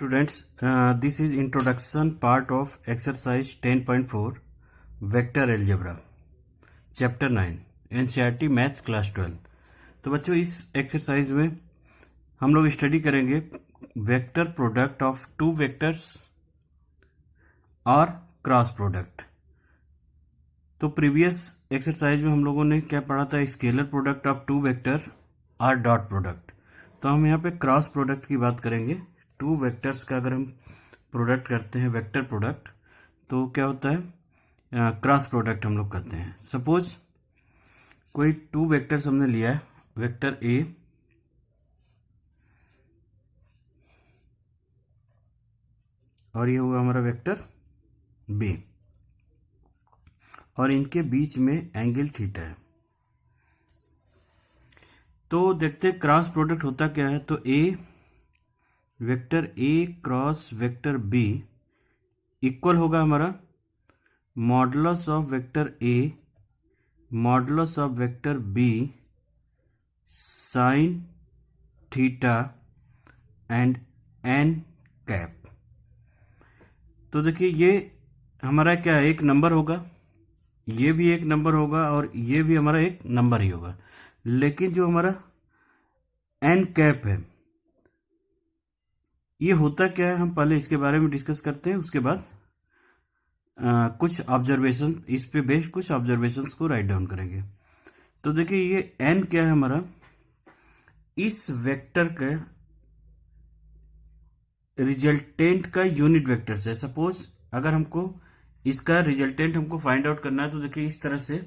Students, this is introduction part of exercise 10.4 vector algebra chapter 9 NCERT maths class 12। तो बच्चों, इस exercise में हम लोग स्टडी करेंगे vector product of two vectors और क्रॉस प्रोडक्ट। तो प्रीवियस एक्सरसाइज में हम लोगों ने क्या पढ़ा था? Scalar product of two vector और डॉट प्रोडक्ट। तो हम यहाँ पे क्रॉस प्रोडक्ट की बात करेंगे। टू वेक्टर्स का अगर हम प्रोडक्ट करते हैं, वेक्टर प्रोडक्ट, तो क्या होता है? क्रॉस प्रोडक्ट हम लोग करते हैं। सपोज कोई टू वेक्टर्स हमने लिया है, वेक्टर ए और ये हुआ हमारा वेक्टर बी, और इनके बीच में एंगल थीटा है। तो देखते हैं क्रॉस प्रोडक्ट होता क्या है। तो A vector A cross vector B equal होगा हमारा modulus of vector A modulus of vector B sine theta and N cap. तो देखिए, ये हमारा क्या है? एक नंबर होगा, ये भी एक नंबर होगा और ये भी हमारा एक नंबर ही होगा। लेकिन जो हमारा एन कैप है, ये होता क्या है, हम पहले इसके बारे में डिस्कस करते हैं। उसके बाद कुछ ऑब्जर्वेशन, इस पे बेस्ड कुछ ऑब्जर्वेशंस को राइट डाउन करेंगे। तो देखिए, ये एन क्या है हमारा? इस वेक्टर का रिजल्टेंट का यूनिट वेक्टर से। सपोज अगर हमको इसका रिजल्टेंट हमको फाइंड आउट करना है, तो देखिए इस तरह से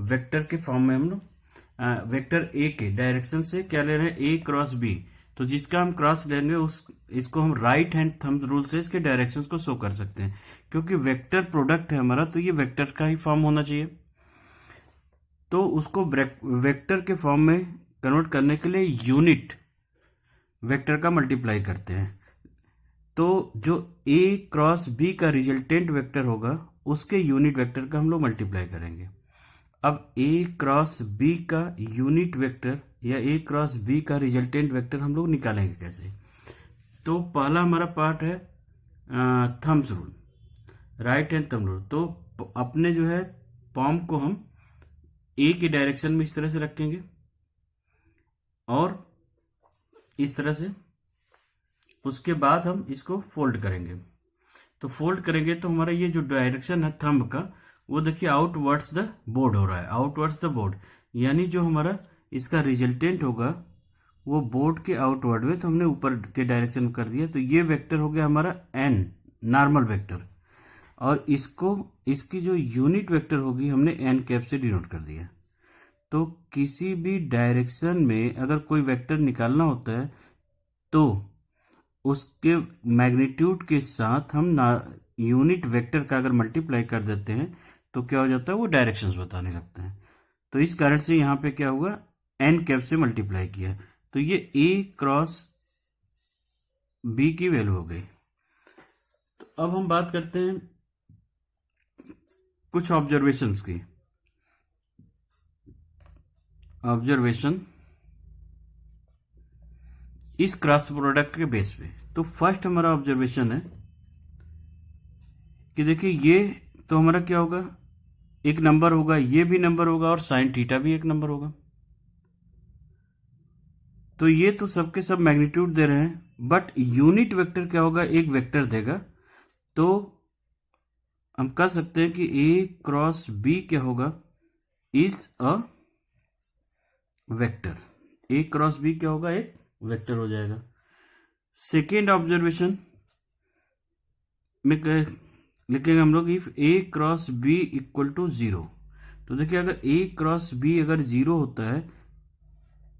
वेक्टर के फॉर्म में हम लोग वेक्टर ए के डायरेक्शन से क्या ले रहे हैं? ए क्रॉस बी। तो जिसका हम क्रॉस लेंगे इसको हम राइट हैंड थंब रूल से इसके डायरेक्शंस को शो कर सकते हैं। क्योंकि वेक्टर प्रोडक्ट है हमारा, तो ये वेक्टर का ही फॉर्म होना चाहिए। तो उसको वेक्टर के फॉर्म में कन्वर्ट करने के लिए यूनिट वेक्टर का मल्टीप्लाई करते हैं। तो जो ए क्रॉस बी का रिजल्टेंट वेक्टर होगा, उसके यूनिट वेक्टर का हम लोग मल्टीप्लाई करेंगे। अब ए क्रॉस बी का यूनिट वेक्टर या ए क्रॉस बी का रिजल्टेंट वेक्टर हम लोग निकालेंगे कैसे? तो पहला हमारा पार्ट है thumbs rule, right hand thumb rule. तो अपने जो है पॉम को हम ए के डायरेक्शन में इस तरह से रखेंगे और इस तरह से। उसके बाद हम इसको फोल्ड करेंगे। तो फोल्ड करेंगे तो हमारा ये जो डायरेक्शन है थंब का, वो देखिए आउटवर्ड्स द बोर्ड हो रहा है, आउटवर्ड्स द बोर्ड। यानी जो हमारा इसका रिजल्टेंट होगा वो बोर्ड के आउटवर्ड में, तो हमने ऊपर के डायरेक्शन में कर दिया। तो ये वेक्टर हो गया हमारा एन, नॉर्मल वेक्टर, और इसको इसकी जो यूनिट वेक्टर होगी हमने एन कैप से डिनोट कर दिया। तो किसी भी डायरेक्शन में अगर कोई वेक्टर निकालना होता है, तो उसके मैग्नीट्यूड के साथ हम यूनिट वेक्टर का अगर मल्टीप्लाई कर देते हैं, तो क्या हो जाता है? वो डायरेक्शंस बताने लगते हैं। तो इस कारण से यहाँ पे क्या हुआ? एन कैप से मल्टीप्लाई किया, तो ये ए क्रॉस बी की वैल्यू हो गई। तो अब हम बात करते हैं कुछ ऑब्जर्वेशंस की। ऑब्जर्वेशन इस क्रॉस प्रोडक्ट के बेस पे। तो फर्स्ट हमारा ऑब्जर्वेशन है कि देखिए, ये तो हमारा क्या होगा? एक नंबर होगा, ये भी नंबर होगा और साइन थीटा भी एक नंबर होगा। तो ये तो सबके सब मैग्नीट्यूड दे रहे हैं, बट यूनिट वेक्टर क्या होगा? एक वेक्टर देगा। तो हम कह सकते हैं कि ए क्रॉस बी क्या होगा? Is a vector. A cross B क्या होगा? एक वेक्टर हो जाएगा। सेकेंड ऑब्जर्वेशन में लिखेंगे हम लोग, if A cross B equal to 0। तो देखिए, अगर ए क्रॉस बी अगर 0 होता है,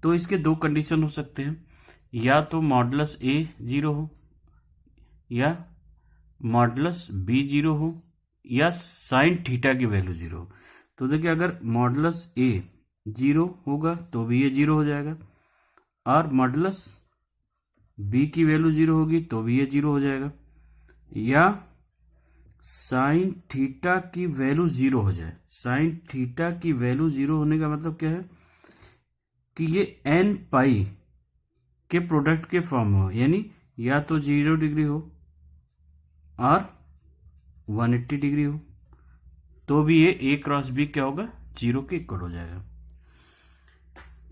तो इसके दो कंडीशन हो सकते हैं। या तो मॉडुलस ए 0 हो, या मॉडुलस बी 0 हो, या साइन थीटा की वैल्यू 0 हो। तो देखिए, अगर मॉडुलस ए 0 होगा तो भी ये 0 हो जाएगा, और मॉडुलस बी की वैल्यू 0 होगी तो भी ये 0 हो जाएगा, या साइन थीटा की वैल्यू 0 हो जाए। साइन थीटा की वैल्यू 0 होने का मतलब क्या है? कि ये एन पाई के प्रोडक्ट के फॉर्म हो, यानी या तो 0 डिग्री हो और 180 डिग्री हो, तो भी ये A क्रॉस B क्या होगा, 0 के इक्वल हो जाएगा।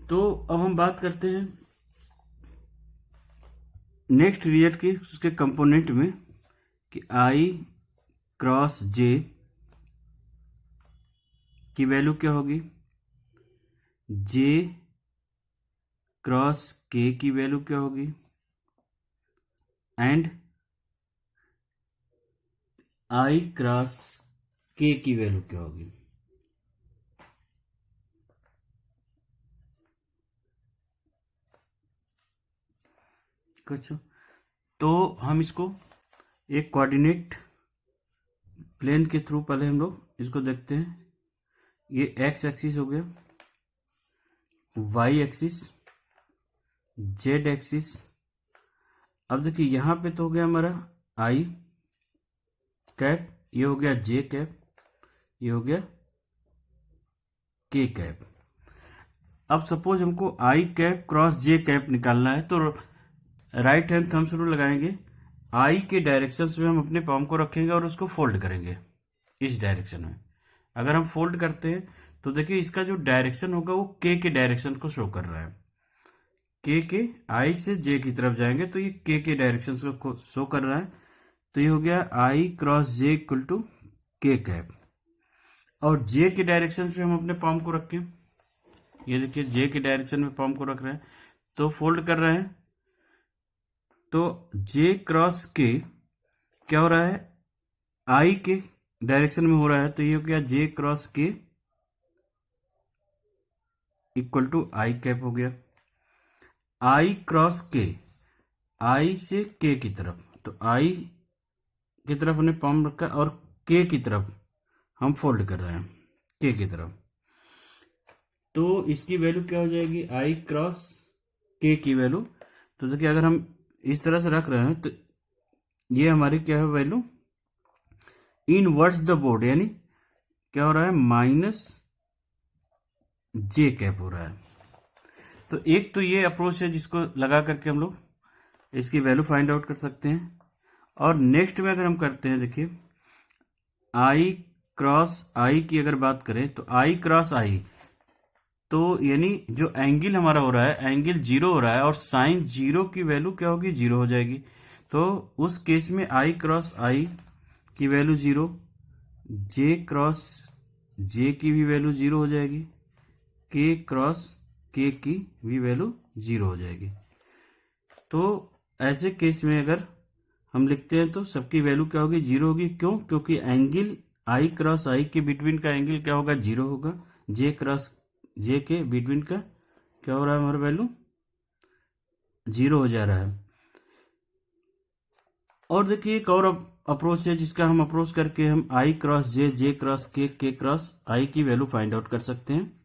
तो अब हम बात करते हैं नेक्स्ट रिजल्ट की, उसके कंपोनेंट में, कि I क्रॉस J की वैल्यू क्या होगी, J क्रॉस K की वैल्यू क्या होगी, एंड I क्रॉस K की वैल्यू क्या होगी। कुछ तो हम इसको एक कोऑर्डिनेट प्लेन के थ्रू पहले हम लोग इसको देखते हैं। ये एक्स एक्सिस हो गया, वाई एक्सिस, जेड एक्सिस। अब देखिए यहाँ पे तो हो गया हमारा आई कैप, ये हो गया जे कैप, ये हो गया के कैप। अब सपोज हमको आई कैप क्रॉस जे कैप निकालना है, तो राइट हैंड थंब्स रूल लगाएंगे, आई के डायरेक्शंस में हम अपने पाम को रखेंगे और उसको फोल्ड करेंगे इस डायरेक्शन में। अगर हम फोल्ड करते हैं तो देखिए इसका जो डायरेक्शन होगा वो के डायरेक्शन को शो कर रहा है। के आई से जे की तरफ जाएंगे तो ये के डायरेक्शन को शो कर रहा है। तो ये हो गया आई क्रॉस जे इक्वल टू के कैप। और जे के डायरेक्शन पे हम अपने पाम को रखें, ये देखिए जे के डायरेक्शन में पाम को रख रहे हैं तो फोल्ड कर रहे हैं, तो जे क्रॉस के क्या हो रहा है, आई के डायरेक्शन में हो रहा है, तो ये हो गया जे क्रॉस के इक्वल टू आई कैप हो गया। आई क्रॉस के, आई से के की तरफ, तो आई की तरफ हमने पाम रखा और के की तरफ हम फोल्ड कर रहे हैं, के की तरफ। तो इसकी वैल्यू क्या हो जाएगी, आई क्रॉस के की वैल्यू। तो देखिए अगर हम इस तरह से रख रहे हैं तो ये हमारी क्या है वैल्यू, इनवर्ड्स द बोर्ड, यानी क्या हो रहा है, माइनस जे कैप हो रहा है। तो एक तो ये अप्रोच है जिसको लगा करके हम लोग इसकी वैल्यू फाइंड आउट कर सकते हैं। और नेक्स्ट में अगर हम करते हैं, देखिए आई क्रॉस आई की अगर बात करें तो आई क्रॉस आई, तो यानी जो एंगल हमारा हो रहा है एंगल 0 हो रहा है और साइन 0 की वैल्यू क्या होगी, 0 हो जाएगी। तो उस केस में आई क्रॉस आई की वैल्यू 0, जे क्रॉस जे की भी वैल्यू 0 हो जाएगी, के क्रॉस के की भी वैल्यू 0 हो जाएगी। तो ऐसे केस में अगर हम लिखते हैं तो सबकी वैल्यू क्या होगी, 0 होगी। क्यों, क्योंकि एंगल आई क्रॉस आई के बिटवीन का एंगल क्या होगा, 0 होगा। जे क्रॉस जे के बिटवीन का क्या हो रहा है, हमारा वैल्यू 0 हो जा रहा है। और देखिए एक और अप्रोच है जिसका हम अप्रोच करके हम आई क्रॉस जे, जे क्रॉस के क्रॉस आई की वैल्यू फाइंड आउट कर सकते हैं।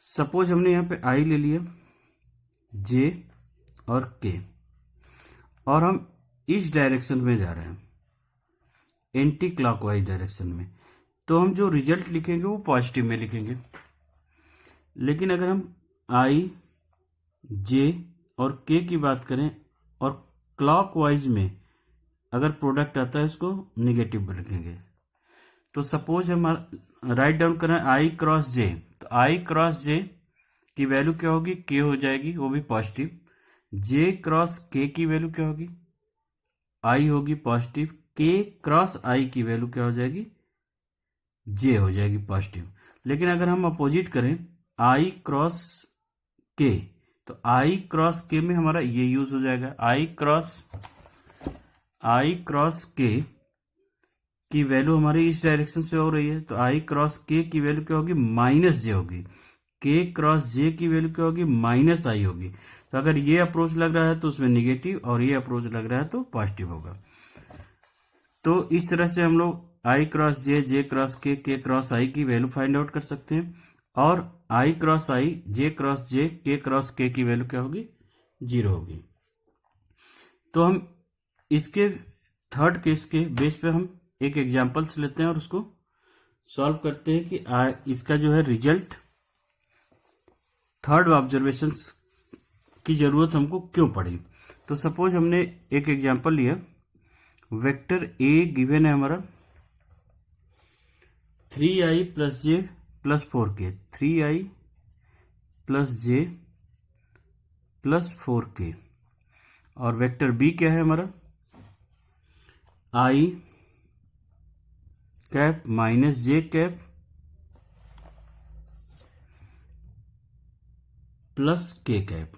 सपोज हमने यहाँ पे आई ले लिया, जे और के, और हम इस डायरेक्शन में जा रहे हैं, एंटी क्लॉकवाइज डायरेक्शन में, तो हम जो रिजल्ट लिखेंगे वो पॉजिटिव में लिखेंगे। लेकिन अगर हम आई जे और के की बात करें और क्लॉकवाइज में अगर प्रोडक्ट आता है इसको निगेटिव में लिखेंगे। तो सपोज हम राइट डाउन करें आई क्रॉस जे, तो आई क्रॉस जे की वैल्यू क्या होगी, के हो जाएगी, वो भी पॉजिटिव। जे क्रॉस के की वैल्यू क्या होगी, आई होगी पॉजिटिव। के क्रॉस आई की वैल्यू क्या हो जाएगी, जे हो जाएगी पॉजिटिव। लेकिन अगर हम अपोजिट करें आई क्रॉस के, तो आई क्रॉस के में हमारा ये यूज हो जाएगा, आई क्रॉस के की वैल्यू हमारी इस डायरेक्शन से हो रही है, तो आई क्रॉस के की वैल्यू क्या होगी, माइनस जे होगी। के क्रॉस जे की वैल्यू क्या होगी, माइनस आई होगी। तो अगर ये अप्रोच लग रहा है तो उसमें निगेटिव, और ये अप्रोच लग रहा है तो पॉजिटिव होगा। तो इस तरह से हम लोग आई क्रॉस जे, जे क्रॉस के क्रॉस आई की वैल्यू फाइंड आउट कर सकते हैं। और आई क्रॉस आई, जे क्रॉस जे, के क्रॉस के की वैल्यू क्या होगी, 0 होगी। तो हम इसके थर्ड केस के बेस पे हम एक एग्जांपल्स लेते हैं और उसको सॉल्व करते हैं कि इसका जो है रिजल्ट थर्ड ऑब्जर्वेशन की जरूरत हमको क्यों पड़ी। तो सपोज हमने एक एग्जांपल लिया, वेक्टर ए गिवन है हमारा 3i plus J plus 4k, 3i plus J plus 4k, और वेक्टर बी क्या है हमारा, i cap minus J cap plus K cap.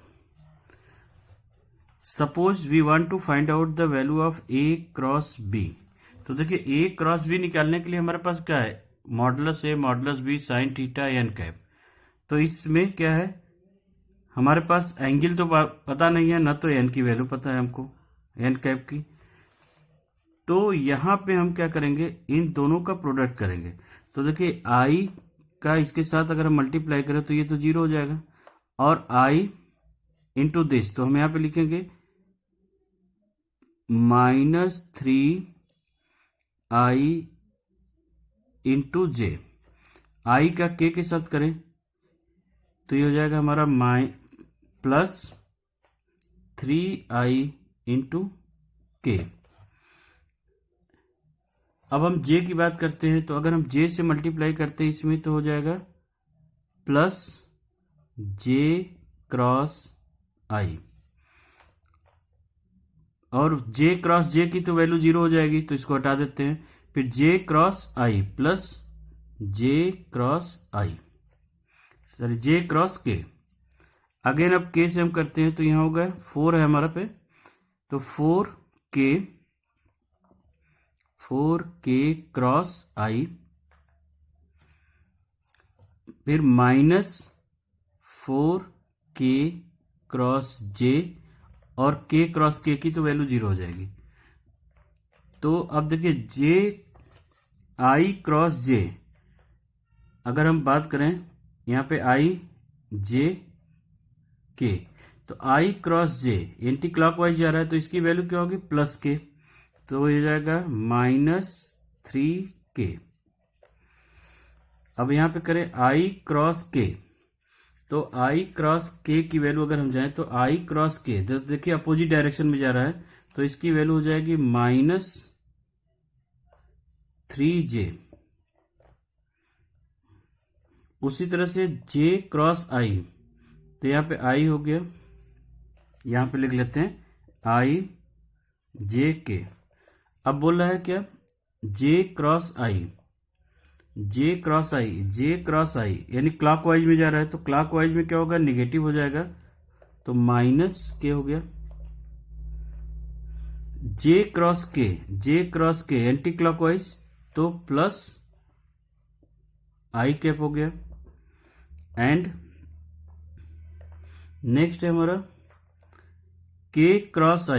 Suppose we want to find out the value of A cross B. तो देखिए ए cross B निकालने के लिए हमारे पास क्या है, modulus A modulus B sine theta N cap. तो इसमें क्या है, हमारे पास एंगल तो पता नहीं है, ना तो एन की वैल्यू पता है हमको, एन कैप की। तो यहां पे हम क्या करेंगे, इन दोनों का प्रोडक्ट करेंगे। तो देखिए आई का इसके साथ अगर हम मल्टीप्लाई करें तो ये तो 0 हो जाएगा, और आई इंटू दिस, तो हम यहां पे लिखेंगे -3i इंटू जे। आई का के साथ करें तो ये हो जाएगा हमारा प्लस 3i इंटू के। अब हम जे की बात करते हैं, तो अगर हम जे से मल्टीप्लाई करते हैं इसमें तो हो जाएगा प्लस जे क्रॉस आई, और जे क्रॉस जे की तो वैल्यू 0 हो जाएगी, तो इसको हटा देते हैं। फिर जे क्रॉस आई प्लस जे क्रॉस आई, सॉरी जे क्रॉस के। अगेन अब के से हम करते हैं तो यहां होगा 4 है हमारा पे, तो 4k क्रॉस आई, फिर -4k क्रॉस जे, और k क्रॉस k की तो वैल्यू 0 हो जाएगी। तो अब देखिए जे आई क्रॉस जे, अगर हम बात करें यहां पे आई जे के, तो आई क्रॉस जे एंटी क्लॉकवाइज जा रहा है, तो इसकी वैल्यू क्या होगी, प्लस के, तो ये जाएगा -3k। अब यहां पे करें आई क्रॉस के, तो आई क्रॉस के की वैल्यू अगर हम जाएं तो आई क्रॉस के, देखिए अपोजिट डायरेक्शन में जा रहा है, तो इसकी वैल्यू हो जाएगी -3j। उसी तरह से j क्रॉस आई, तो यहां पे आई हो गया, यहां पे लिख लेते हैं आई जे के। अब बोल रहा है क्या, j क्रॉस आई, जे क्रॉस आई, जे क्रॉस आई यानी क्लॉकवाइज में जा रहा है, तो क्लॉकवाइज में क्या होगा, निगेटिव हो जाएगा, तो माइनस के हो गया। जे क्रॉस के एंटी क्लॉकवाइज, तो प्लस आई कैप हो गया। एंड नेक्स्ट है हमारा के क्रॉस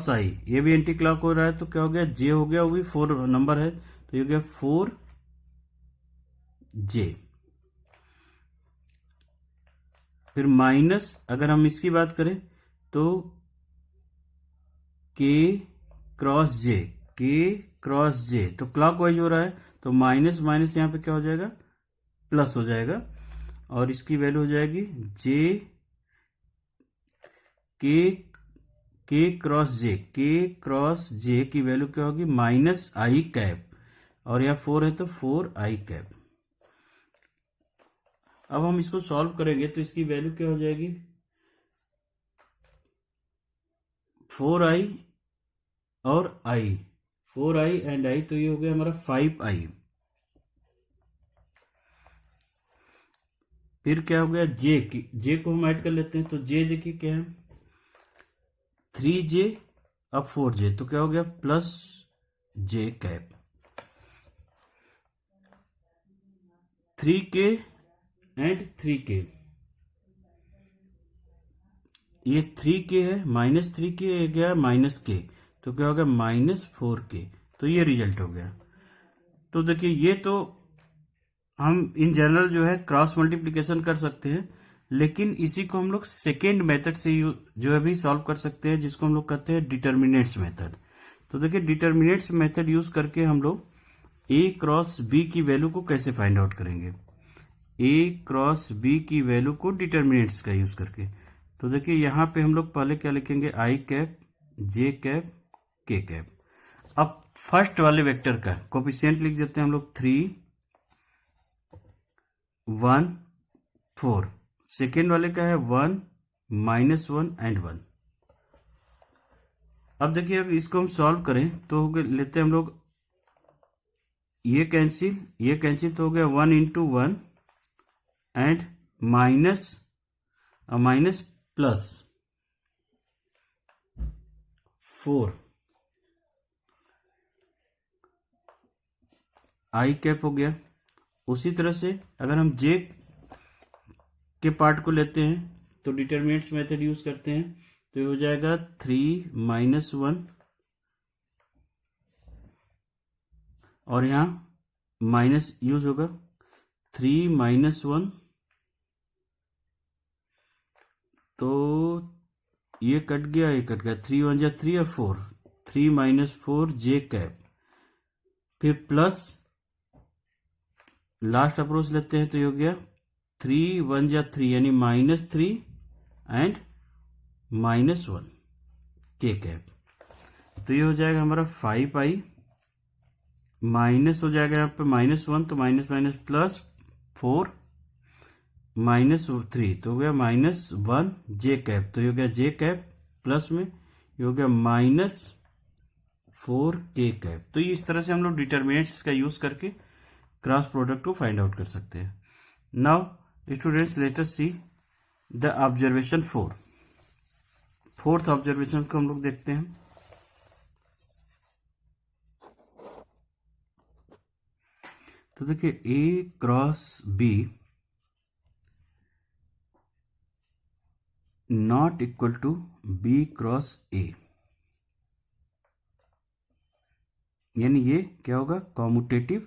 आई, ये भी एंटी क्लॉक हो रहा है, तो क्या हो गया, जे हो गया, वो भी 4 नंबर है, तो ये हो गया 4j। फिर माइनस अगर हम इसकी बात करें तो k क्रॉस जे, तो क्लॉकवाइज हो रहा है, तो माइनस माइनस यहां पे क्या हो जाएगा, प्लस हो जाएगा, और इसकी वैल्यू हो जाएगी j के क्रॉस जे की वैल्यू क्या होगी, -i कैप, और यहाँ 4 है तो 4i कैप। अब हम इसको सॉल्व करेंगे तो इसकी वैल्यू क्या हो जाएगी, 4i और i, 4i एंड i, तो ये हो गया हमारा 5i। फिर क्या हो गया, जे को हम ऐड कर लेते हैं, तो जे देखिए क्या है, 3j अब 4j, तो क्या हो गया, plus j cap. 3k and 3k, ये 3k है, -3k गया -k, तो क्या हो गया, -4k, तो ये रिजल्ट हो गया। तो देखिए ये तो हम इन जनरल जो है क्रॉस मल्टीप्लिकेशन कर सकते हैं, लेकिन इसी को हम लोग सेकेंड मेथड से जो है भी सॉल्व कर सकते हैं, जिसको हम लोग कहते हैं डिटर्मिनेंट्स मेथड। तो देखिए डिटर्मिनेंट्स मेथड यूज करके हम लोग a क्रॉस b की वैल्यू को कैसे फाइंड आउट करेंगे, a क्रॉस b की वैल्यू को डिटर्मिनेंट्स का यूज करके। तो देखिए यहाँ पे हम लोग पहले क्या लिखेंगे, आई कैप, जे कैप, के कैप। अब फर्स्ट वाले वेक्टर का कोफिशिएंट लिख देते हैं हम लोग 3, 1, 4। सेकेंड वाले का है 1, -1 एंड 1। अब देखिए अगर इसको हम सॉल्व करें तो लेते हैं हम लोग ये कैंसिल तो हो गया 1 into 1 and minus plus 4 I cap हो गया। उसी तरह से अगर हम जे के पार्ट को लेते हैं तो डिटरमिनेंट्स मेथड यूज करते हैं, तो ये हो जाएगा 3 -1 और यहाँ माइनस यूज होगा 3 -1, तो ये कट गया 3 1 जा 3 और 4, 3 -4 जे कैप, फिर प्लस लास्ट अप्रोच लेते हैं तो ये हो गया 3 1 जा 3 यानी -3 एंड -1 के कैप। तो ये हो जाएगा हमारा 5 आई, माइनस हो जाएगा यहाँ पे -1 तो माइनस प्लस 4 -3 तो हो गया -1 जे कैप, तो ये हो गया जे कैप प्लस में ये हो गया -4 के कैप। तो ये इस तरह से हम लोग डिटरमिनेंट्स का यूज करके क्रॉस प्रोडक्ट को फाइंड आउट कर सकते हैं। Now students let us see the observation 4। Fourth observation को हम लोग देखते हैं। तो देखिए A cross B not equal to B cross A, यानी ये क्या होगा, commutative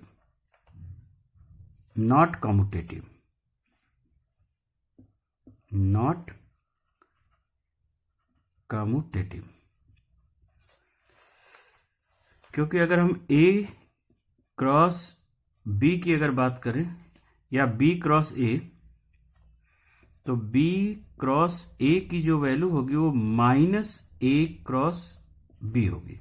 not commutative, not commutative. क्योंकि अगर हम A क्रॉस B की अगर बात करें या B क्रॉस A, तो B क्रॉस A की जो वैल्यू होगी वो -A क्रॉस B होगी।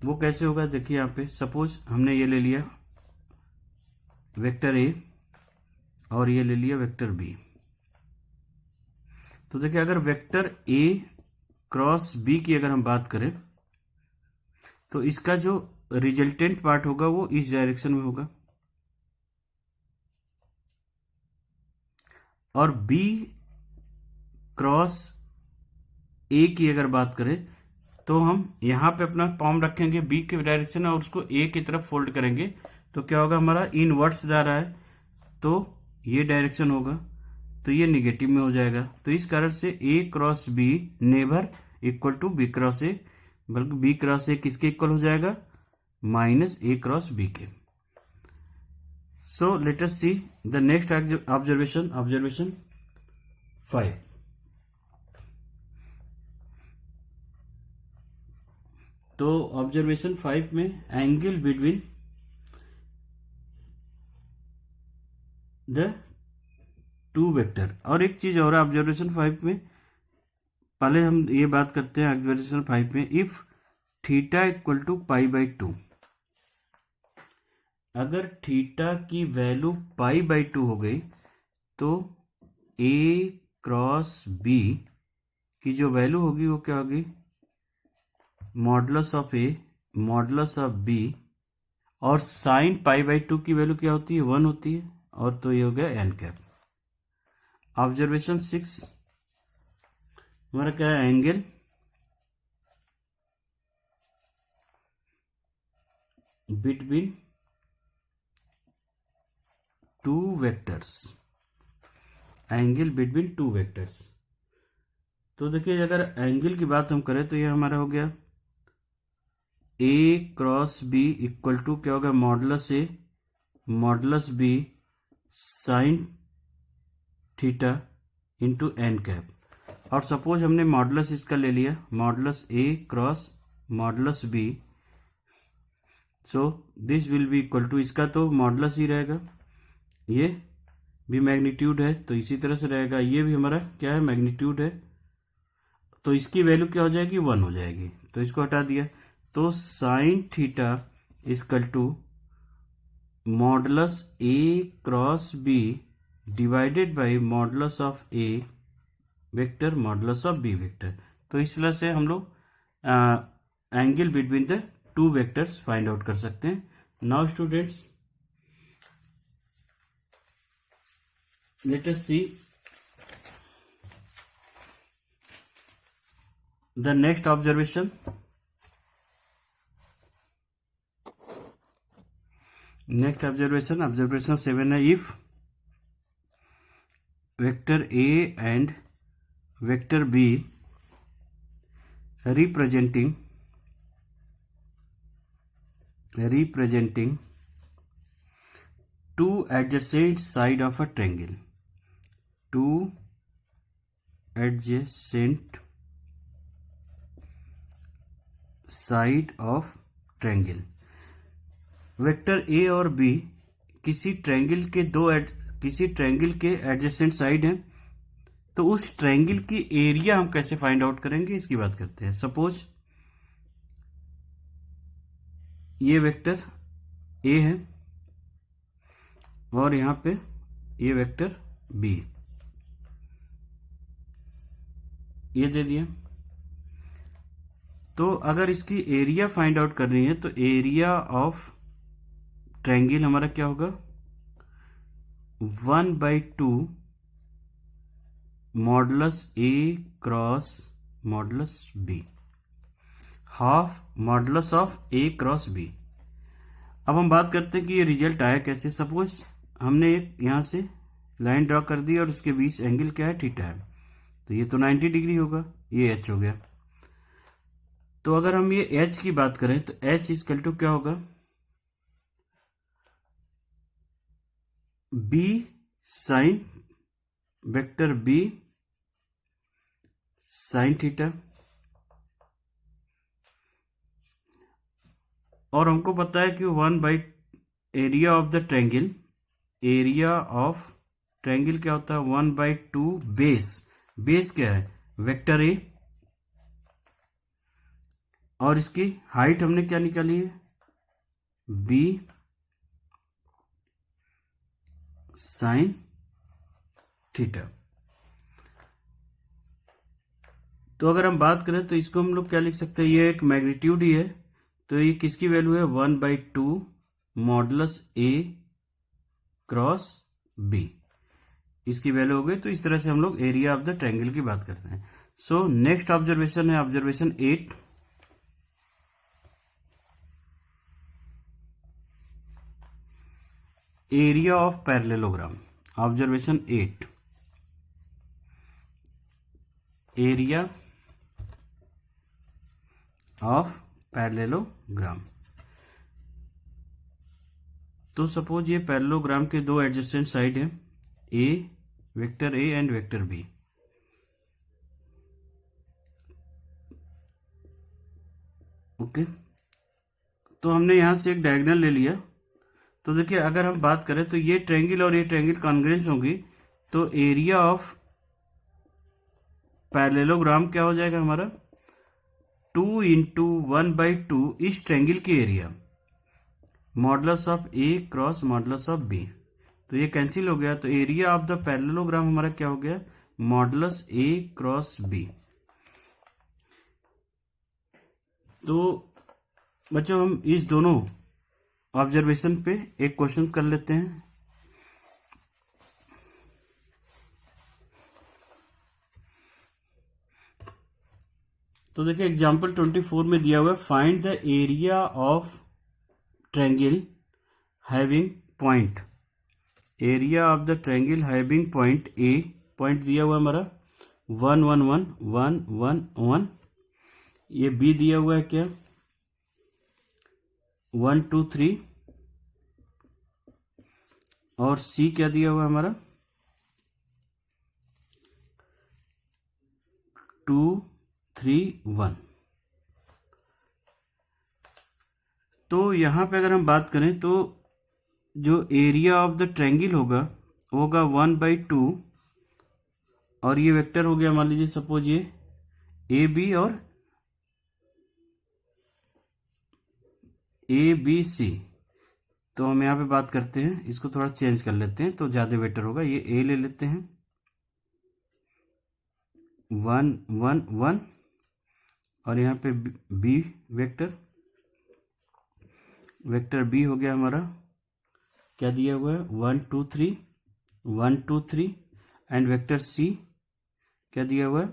वो कैसे होगा, देखिए यहाँ पे सपोज हमने ये ले लिया वेक्टर A और ये ले लिया वेक्टर B। तो देखिए अगर वेक्टर A क्रॉस B की अगर हम बात करें तो इसका जो रिजल्टेंट पार्ट होगा वो इस डायरेक्शन में होगा, और B क्रॉस A की अगर बात करें तो हम यहां पे अपना पाम रखेंगे B के डायरेक्शन और उसको A की तरफ फोल्ड करेंगे, तो क्या होगा, हमारा इनवर्ट्स जा रहा है तो ये डायरेक्शन होगा, तो ये निगेटिव में हो जाएगा। तो इस कारण से A cross B never equal to B cross A, बल्कि B क्रॉस A किसके इक्वल हो जाएगा, -A क्रॉस B के। So let us see the next observation 5। तो ऑब्जर्वेशन 5 में angle between the two vector. और एक चीज और ऑब्जर्वेशन 5 में, पहले हम ये बात करते हैं ऑब्जर्वेशन 5 में, इफ थीटा इक्वल टू π/2, अगर थीटा की वैल्यू π/2 हो गई तो A क्रॉस B की जो वैल्यू होगी वो क्या होगी, modulus of A modulus of B, और साइन π/2 की वैल्यू क्या होती है, 1 होती है, और तो ये हो गया n कैप। ऑब्जर्वेशन 6 हमारा क्या है, angle between two vectors, angle between two vectors. तो देखिए अगर एंगल की बात हम करें तो ये हमारा हो गया A cross B equal to क्या होगा, modulus A modulus B sine theta into n cap. और सपोज हमने मॉडुलस इसका ले लिया, modulus A cross modulus B, so this will be equal to, इसका तो मॉडुलस ही रहेगा, ये भी मैग्नीट्यूड है, तो इसी तरह से रहेगा। ये भी हमारा क्या है, मैग्नीट्यूड है, तो इसकी वैल्यू क्या हो जाएगी, 1 हो जाएगी, तो इसको हटा दिया। तो sine theta equal to modulus A cross B divided by modulus of A vector modulus of B vector. तो इस तरह से हम लोग angle between the two vectors find out कर सकते हैं। Now students, let us see the next observation. Next observation, observation 7 है, if vector A and vector B representing two adjacent side of a triangle, two adjacent side of triangle, vector A और B किसी triangle के adjacent side हैं, तो उस triangle की area हम कैसे फाइंड आउट करेंगे, इसकी बात करते हैं। सपोज ये वेक्टर ए है और यहां पे ये वेक्टर बी, ये दे दिया। तो अगर इसकी एरिया फाइंड आउट करनी है तो एरिया ऑफ ट्रायंगल हमारा क्या होगा, 1/2 modulus A cross modulus B, half modulus of A cross B. अब हम बात करते हैं कि ये रिजल्ट आया कैसे। सपोज हमने एक यहां से लाइन ड्रॉ कर दी और उसके बीच एंगल क्या है, थीटा है, तो ये तो 90 डिग्री होगा, ये एच हो गया। तो अगर हम ये एच की बात करें तो एच इजकल टू क्या होगा, B sine vector B sine theta, और हमको पता है कि 1 area of the triangle, area of triangle क्या होता है, 1/2 बेस क्या है, वेक्टर ए, और इसकी हाइट हमने क्या निकाली है, बी साइन थीटा। तो अगर हम बात करें तो इसको हम लोग क्या लिख सकते हैं, ये एक मैग्नीट्यूड ही है, तो ये किसकी वैल्यू है, 1/2 मॉडुलस ए क्रॉस बी, इसकी वैल्यू हो गई। तो इस तरह से हम लोग एरिया ऑफ द ट्रायंगल की बात करते हैं। सो नेक्स्ट ऑब्जर्वेशन है observation 8। Area of parallelogram, observation 8, area of parallelogram. तो सपोज ये पैरेललोग्राम के दो एडजेसेंट साइड हैं, A vector A and vector B. Okay, तो हमने यहां से एक डायगोनल ले लिया। तो देखिए अगर हम बात करें तो ये ट्रायंगल और ये ट्रायंगल कॉन्ग्रुएंस होंगी, तो एरिया ऑफ पैरेललोग्राम क्या हो जाएगा हमारा, 2 × 1/2 इस ट्रायंगल की area modulus of A cross modulus of B. तो ये कैंसिल हो गया, तो एरिया ऑफ द पैरेललोग्राम हमारा क्या हो गया, मॉडुलस ए क्रॉस बी। तो बच्चों हम इस दोनों ऑब्जर्वेशन पे एक क्वेश्चन कर लेते हैं। तो देखिए एग्जांपल 24 में दिया हुआ है, find the area of triangle having point, area of the triangle having point A, point दिया हुआ है हमारा 1 1 1 1 1 1, ये बी दिया हुआ है क्या 1 2 3, और सी क्या दिया हुआ है हमारा 2 3 1। तो यहां पे अगर हम बात करें तो जो एरिया ऑफ द ट्रायंगल होगा होगा 1/2 और ये वेक्टर हो गया मान लीजिए सपोज ये ए बी और ए बी सी। तो हम यहाँ पे बात करते हैं, इसको थोड़ा चेंज कर लेते हैं तो ज्यादा बेटर होगा। ये ए ले लेते हैं 1 1 1 और यहाँ पे बी वेक्टर बी हो गया हमारा, क्या दिया हुआ है 1 2 3 1 2 3 एंड वेक्टर सी क्या दिया हुआ है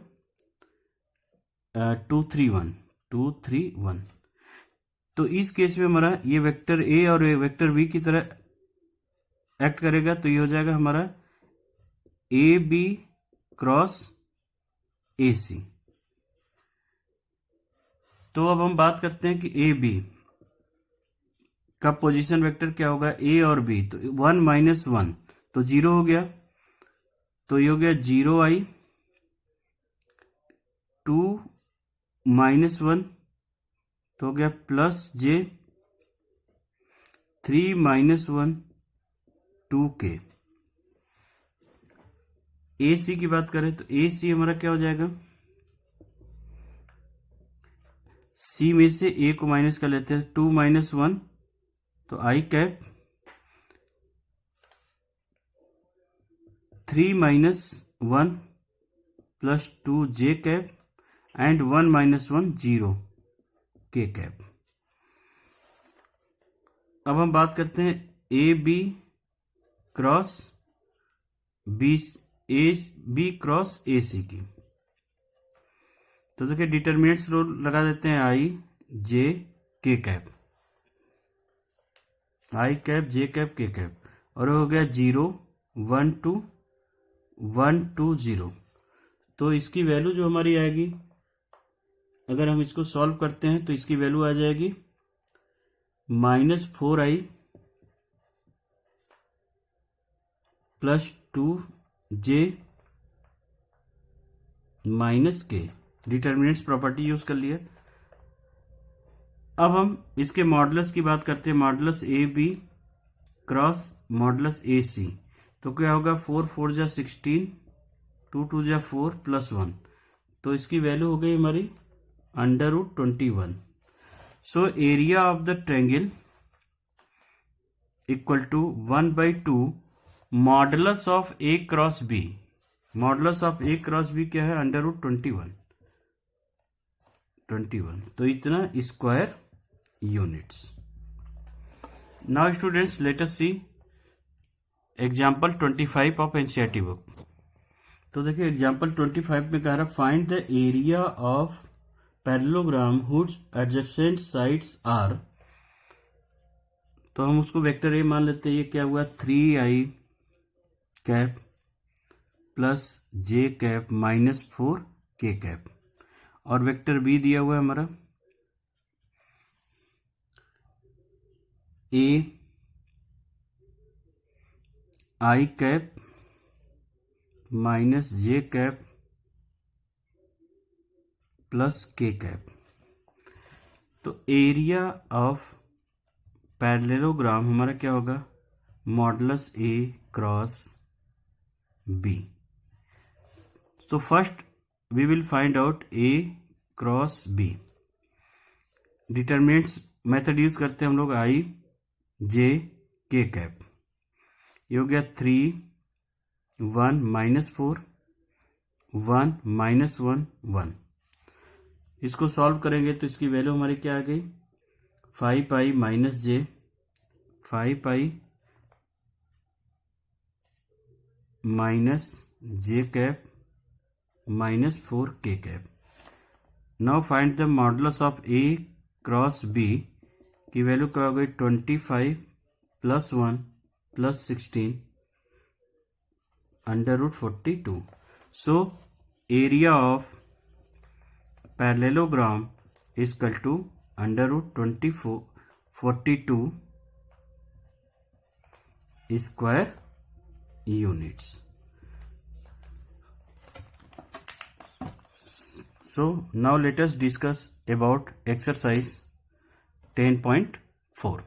2 3 1 2 3 1। तो इस केस में हमारा ये वेक्टर ए और वेक्टर बी की तरह एक्ट करेगा, तो ये हो जाएगा हमारा ए बी क्रॉस ए सी। तो अब हम बात करते हैं कि ए बी का पोजीशन वेक्टर क्या होगा, ए और बी। तो 1 - 1 तो 0 हो गया, तो ये हो गया 0i 2 - 1 तो हो गया प्लस जे 3 - 1 2k। ए सी की बात करें तो ए सी हमारा क्या हो जाएगा, सी में से ए को माइनस कर लेते हैं 2 - 1 तो I cap 3 - 1 plus 2 J cap and 1 - 1 0 के कैप। अब हम बात करते हैं A B cross B, A B cross A C की। तो देखिए डिटरमिनेंट्स रूल लगा देते हैं आई जे के कैप, आई कैप जे कैप के कैप, और हो गया 0 1 2 1 2 0। तो इसकी वैल्यू जो हमारी आएगी, अगर हम इसको सॉल्व करते हैं तो इसकी वैल्यू आ जाएगी -4i प्लस 2j माइनस के। डिटर्मिनेंट्स प्रॉपर्टी यूज कर लिया। अब हम इसके मॉडुलस की बात करते हैं, modulus A B cross modulus A C. तो क्या होगा 4 4 जा 16 2 2 जा 4 प्लस 1, तो इसकी वैल्यू हो गई हमारी √21। So area of the triangle equal to 1/2 modulus of A cross B. Modulus of A cross B क्या है √21। तो इतना square units. Now students let us see example 25 of NCERT book. तो देखिए एग्जाम्पल 25 में कह रहा find the area of parallelogram whose adjacent sides are. तो हम उसको वेक्टर ए मान लेते हैं। ये क्या हुआ 3i cap plus J cap -4k cap, और वेक्टर बी दिया हुआ है हमारा A I cap -j cap plus k cap. तो एरिया ऑफ पैरेललोग्राम हमारा क्या होगा मॉडुलस ए क्रॉस बी। तो first we will find out A cross B. Determinants method use करते हैं हम लोग आई जे के कैप। ये हो गया 3 1 -4 1 -1 1। इसको सॉल्व करेंगे तो इसकी वैल्यू हमारी क्या आ गई 5i - j 5i -j cap -4k cap. Now find the modulus of A cross B की वैल्यू क्या हो गई 25 plus 1 plus 16 √42। So area of parallelogram is equal to √42 square units. So now let us discuss about exercise 10.4.